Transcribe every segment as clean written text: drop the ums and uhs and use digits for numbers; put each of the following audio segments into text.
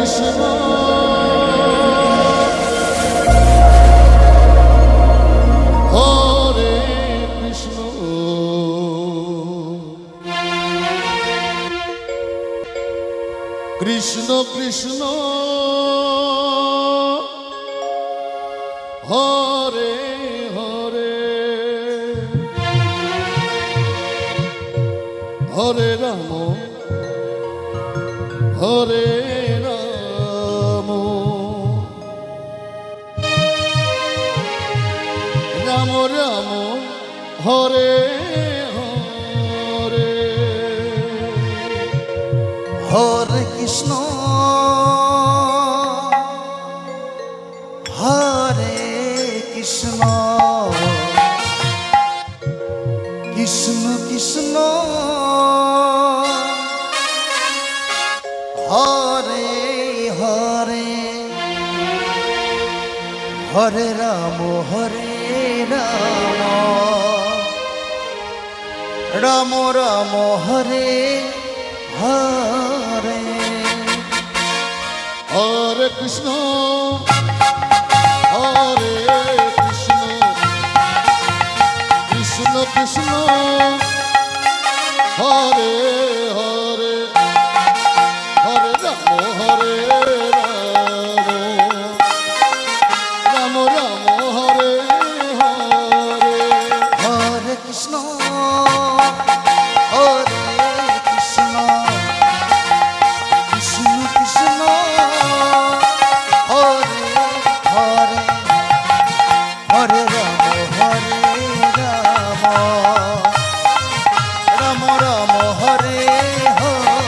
Krishna Hare Krishna Krishna Krishna Hare Hare Hare Ram Hare Ram Ram Ram Hare Hare Hare Krishna Hare Krishna Krishna Krishna Hare Hare Hare Ram Ram Ram Hare Hare Hare Krishna Hare Krishna Krishna Krishna Hare Hare Hare Ram Hare Ram Ram Ram Hare Hare Hare Krishna Hare Krishna Krishna Krishna Hare Hare Hare Ram Ram Ram Hare Hare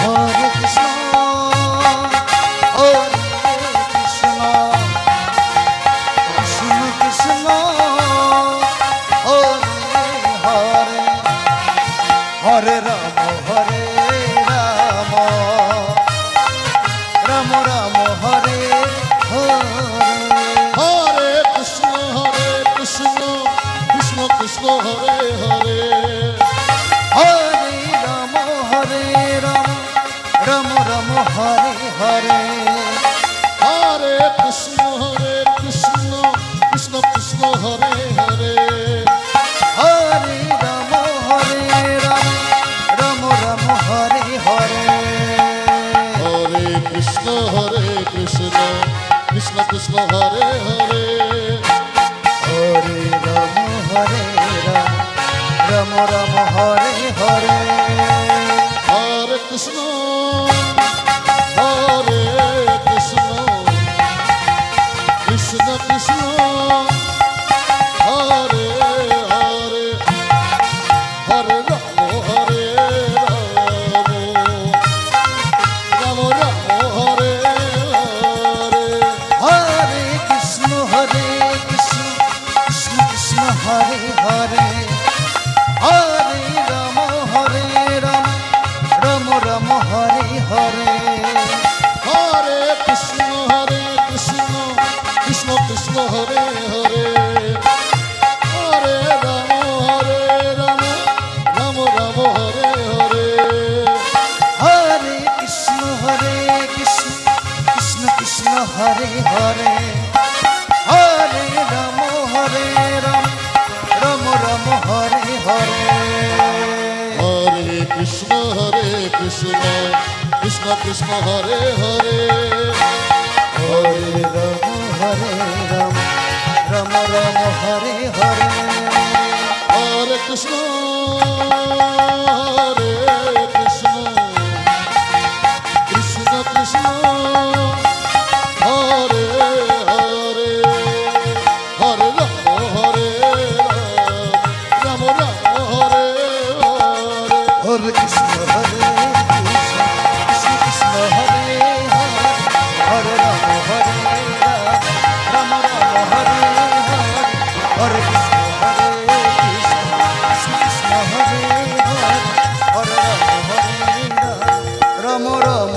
Hare Krishna Hare Krishna Krishna Krishna Hare Hare Hare Ram Hare Ram Ram Ram Hare Hare Hare Krishna Hare Krishna Krishna Krishna Hare Hare Hare Ram Ram Ram Ram Hare Hare Hare Krishna Krishna Krishna Hare Hare Hare Ram Ram Ram Hare Hare Hare Krishna Krishna Krishna Hare Hare Hare Ram Ram Ram Hare Hare Hare Krishna Krishna Krishna Hare Hare Hare Ram Ram Ram Hare Hare Hare Krishna Hare Krishna Krishna Krishna Hare Hare Hare Ram Hare Ram Ram Ram Hare Hare Hare Krishna Krishna Krishna Hare Hare Hare Ram Ram Ram Hare Hare Hare Krishna Krishna Krishna Hare Hare Hare Ram Ram Ram Hare Hare Hare Krishna Krishna Krishna Hare Hare Hare Ram Ram Ram Hare Hare Hare Krishna Krishna Krishna Hare Hare Hare Ram Ram Ram Hare Hare Hare Krishna Krishna Krishna Hare Hare Hare Ram Ram Ram Hare Hare Hare Krishna Krishna Krishna Hare Hare Hare Ram Ram Ram Hare Hare Krishna Krishna Krishna Hare Hare Hare Ram Ram Ram